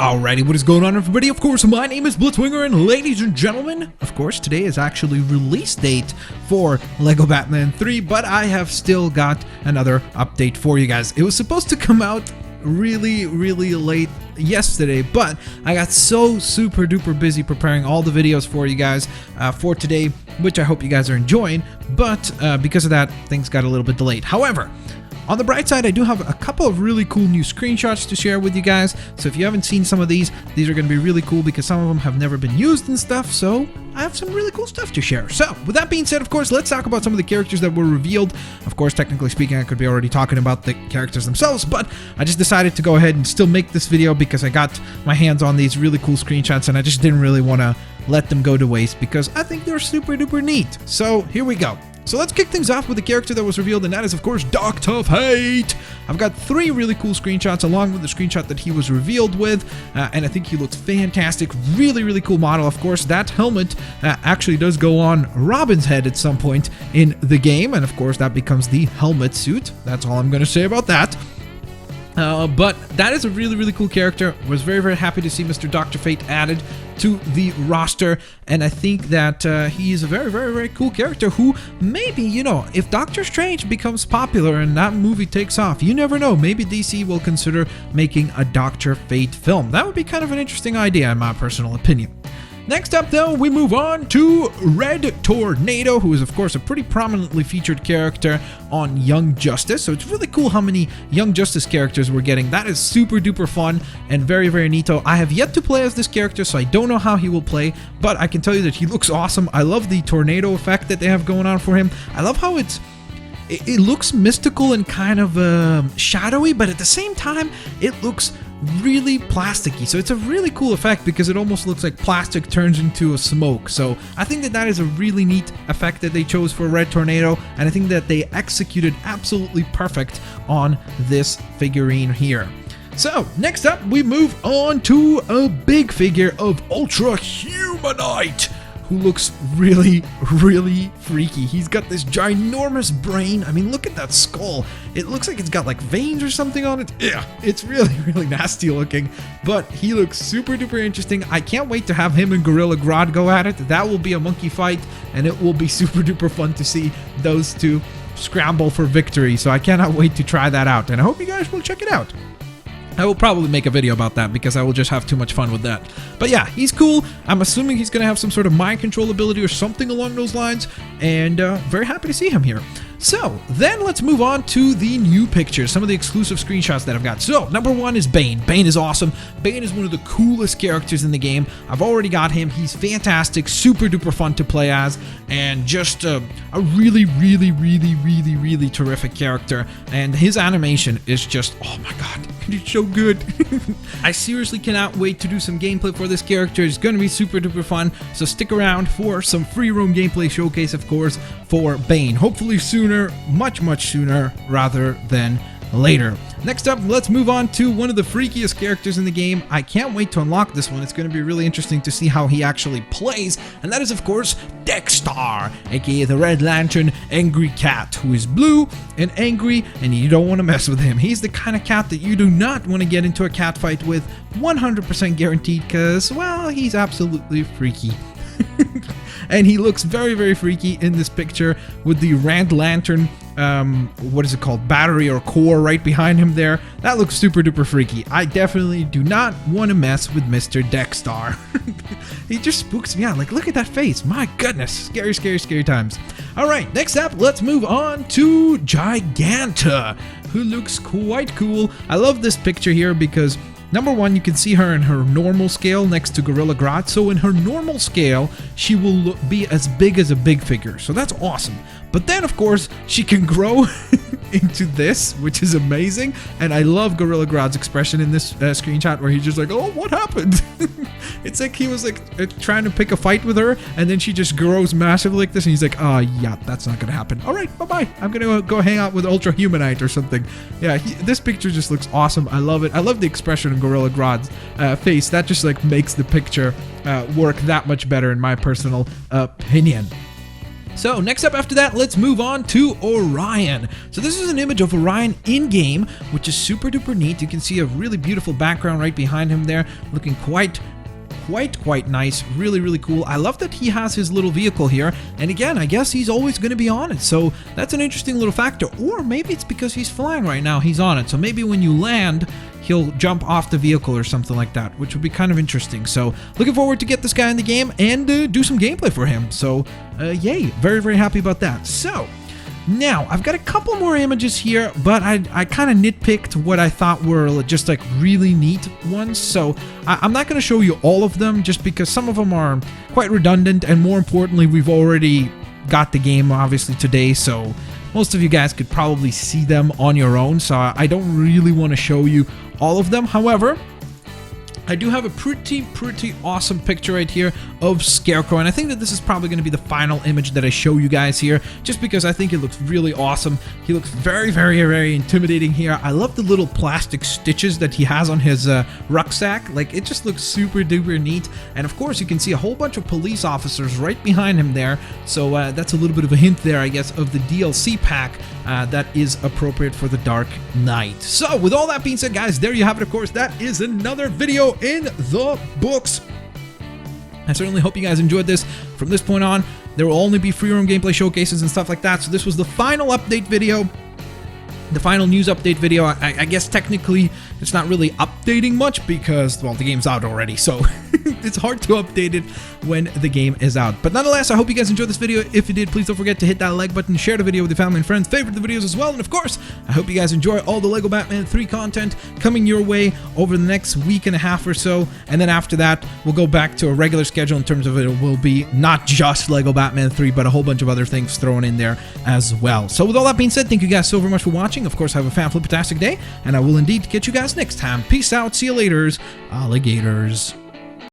Alrighty, what is going on, everybody? Of course, my name is Blitzwinger, and ladies and gentlemen, of course, today is actually release date for LEGO Batman 3, but I have still got another update for you guys. It was supposed to come out really late yesterday, but I got so super duper busy preparing all the videos for you guys for today, which I hope you guys are enjoying, but because of that, things got a little bit delayed. However, on the bright side, I do have a couple of really cool new screenshots to share with you guys, so if you haven't seen some of these are going to be really cool because some of them have never been used and stuff, so I have some really cool stuff to share. So, with that being said, of course, let's talk about some of the characters that were revealed. Of course, technically speaking, I could be already talking about the characters themselves, but I just decided to go ahead and still make this video because I got my hands on these really cool screenshots and I just didn't really want to let them go to waste because I think they're super duper neat. So, here we go. So let's kick things off with the character that was revealed, and that is, of course, Dr. Fate! I've got 3 really cool screenshots along with the screenshot that he was revealed with, and I think he looks fantastic. Really cool model. Of course, that helmet actually does go on Robin's head at some point in the game, and of course, that becomes the helmet suit. That's all I'm going to say about that. But that is a really cool character. Was very happy to see Mr. Dr. Fate added to the roster, and I think that he is a very cool character who maybe, you know, if Doctor Strange becomes popular and that movie takes off, you never know, maybe DC will consider making a Dr. Fate film. That would be kind of an interesting idea in my personal opinion. Next up, though, we move on to Red Tornado, who is, of course, a pretty prominently featured character on Young Justice. So it's really cool how many Young Justice characters we're getting. That is super duper fun and very neato. I have yet to play as this character, so I don't know how he will play, but I can tell you that he looks awesome. I love the tornado effect that they have going on for him. I love how it looks mystical and kind of shadowy, but at the same time, it looks really plasticky. So it's a really cool effect because it almost looks like plastic turns into a smoke. So I think that is a really neat effect that they chose for Red Tornado, and I think that they executed absolutely perfect on this figurine here. So, next up, we move on to a big figure of Ultrahumanite, who looks really freaky. He's got this ginormous brain. I mean, look at that skull. It looks like it's got like veins or something on it. Yeah, it's really nasty looking, but he looks super duper interesting. I can't wait to have him and Gorilla Grodd go at it. That will be a monkey fight, and it will be super duper fun to see those two scramble for victory. So I cannot wait to try that out, and I hope you guys will check it out. I will probably make a video about that because I will just have too much fun with that. But yeah, he's cool. I'm assuming he's going to have some sort of mind control ability or something along those lines, and very happy to see him here. So, then let's move on to the new pictures, some of the exclusive screenshots that I've got. So, number 1 is Bane. Bane is awesome. Bane is one of the coolest characters in the game. I've already got him. He's fantastic, super duper fun to play as, and just a really terrific character. And his animation is just, oh my god, it's so good. I seriously cannot wait to do some gameplay for this character. It's going to be super duper fun, so stick around for some free roam gameplay showcase, of course, for Bane. Hopefully sooner, much sooner rather than later. Next up, let's move on to one of the freakiest characters in the game. I can't wait to unlock this one. It's going to be really interesting to see how he actually plays, and that is, of course, Deckstar, aka the Red Lantern Angry Cat, who is blue and angry, and you don't want to mess with him. He's the kind of cat that you do not want to get into a cat fight with, 100% guaranteed, because, well, he's absolutely freaky. And he looks very freaky in this picture with the Red Lantern, what is it called, battery or core right behind him there. That looks super duper freaky. I definitely do not want to mess with Mr. Deckstar. He just spooks me out. Like, look at that face. My goodness. Scary times. Alright, next up, let's move on to Giganta, who looks quite cool. I love this picture here because number 1, you can see her in her normal scale next to Gorilla Grodd. So in her normal scale, she will be as big as a big figure. So that's awesome. But then, of course, she can grow into this, which is amazing. And I love Gorilla Grodd's expression in this screenshot where he's just like, oh, what happened? It's like he was like trying to pick a fight with her, and then she just grows massively like this, and he's like, oh, yeah, that's not going to happen. All right, bye-bye. I'm going to go hang out with Ultrahumanite or something. Yeah, this picture just looks awesome. I love it. I love the expression of Gorilla Grodd's face. That just like makes the picture work that much better in my personal opinion. So next up after that, let's move on to Orion. So this is an image of Orion in-game, which is super duper neat. You can see a really beautiful background right behind him there, looking quite nice. Really cool. I love that he has his little vehicle here, and again, I guess he's always going to be on it, so that's an interesting little factor. Or maybe it's because he's flying right now, he's on it, so maybe when you land he'll jump off the vehicle or something like that, which would be kind of interesting. So looking forward to get this guy in the game and do some gameplay for him. So yay, very happy about that. So now, I've got a couple more images here, but I kind of nitpicked what I thought were just like really neat ones, so I'm not going to show you all of them just because some of them are quite redundant, and more importantly, we've already got the game obviously today, so most of you guys could probably see them on your own, so I don't really want to show you all of them. However, I do have a pretty awesome picture right here of Scarecrow, and I think that this is probably going to be the final image that I show you guys here, just because I think it looks really awesome. He looks very intimidating here. I love the little plastic stitches that he has on his rucksack. Like, it just looks super duper neat, and of course you can see a whole bunch of police officers right behind him there, so that's a little bit of a hint there, I guess, of the DLC pack that is appropriate for the Dark Knight. So with all that being said, guys, there you have it. Of course, that is another video in the books. I certainly hope you guys enjoyed this. From this point on, there will only be free roam gameplay showcases and stuff like that. So this was the final update video, the final news update video. I guess technically it's not really updating much because, well, the game's out already, so it's hard to update it when the game is out. But nonetheless, I hope you guys enjoyed this video. If you did, please don't forget to hit that like button, share the video with your family and friends, favorite the videos as well, and of course, I hope you guys enjoy all the LEGO Batman 3 content coming your way over the next week and a half or so, and then after that, we'll go back to a regular schedule in terms of it will be not just LEGO Batman 3, but a whole bunch of other things thrown in there as well. So with all that being said, thank you guys so very much for watching. Of course, have a fan-flip-tastic day, and I will indeed catch you guys next time. Peace out, see you laters, alligators.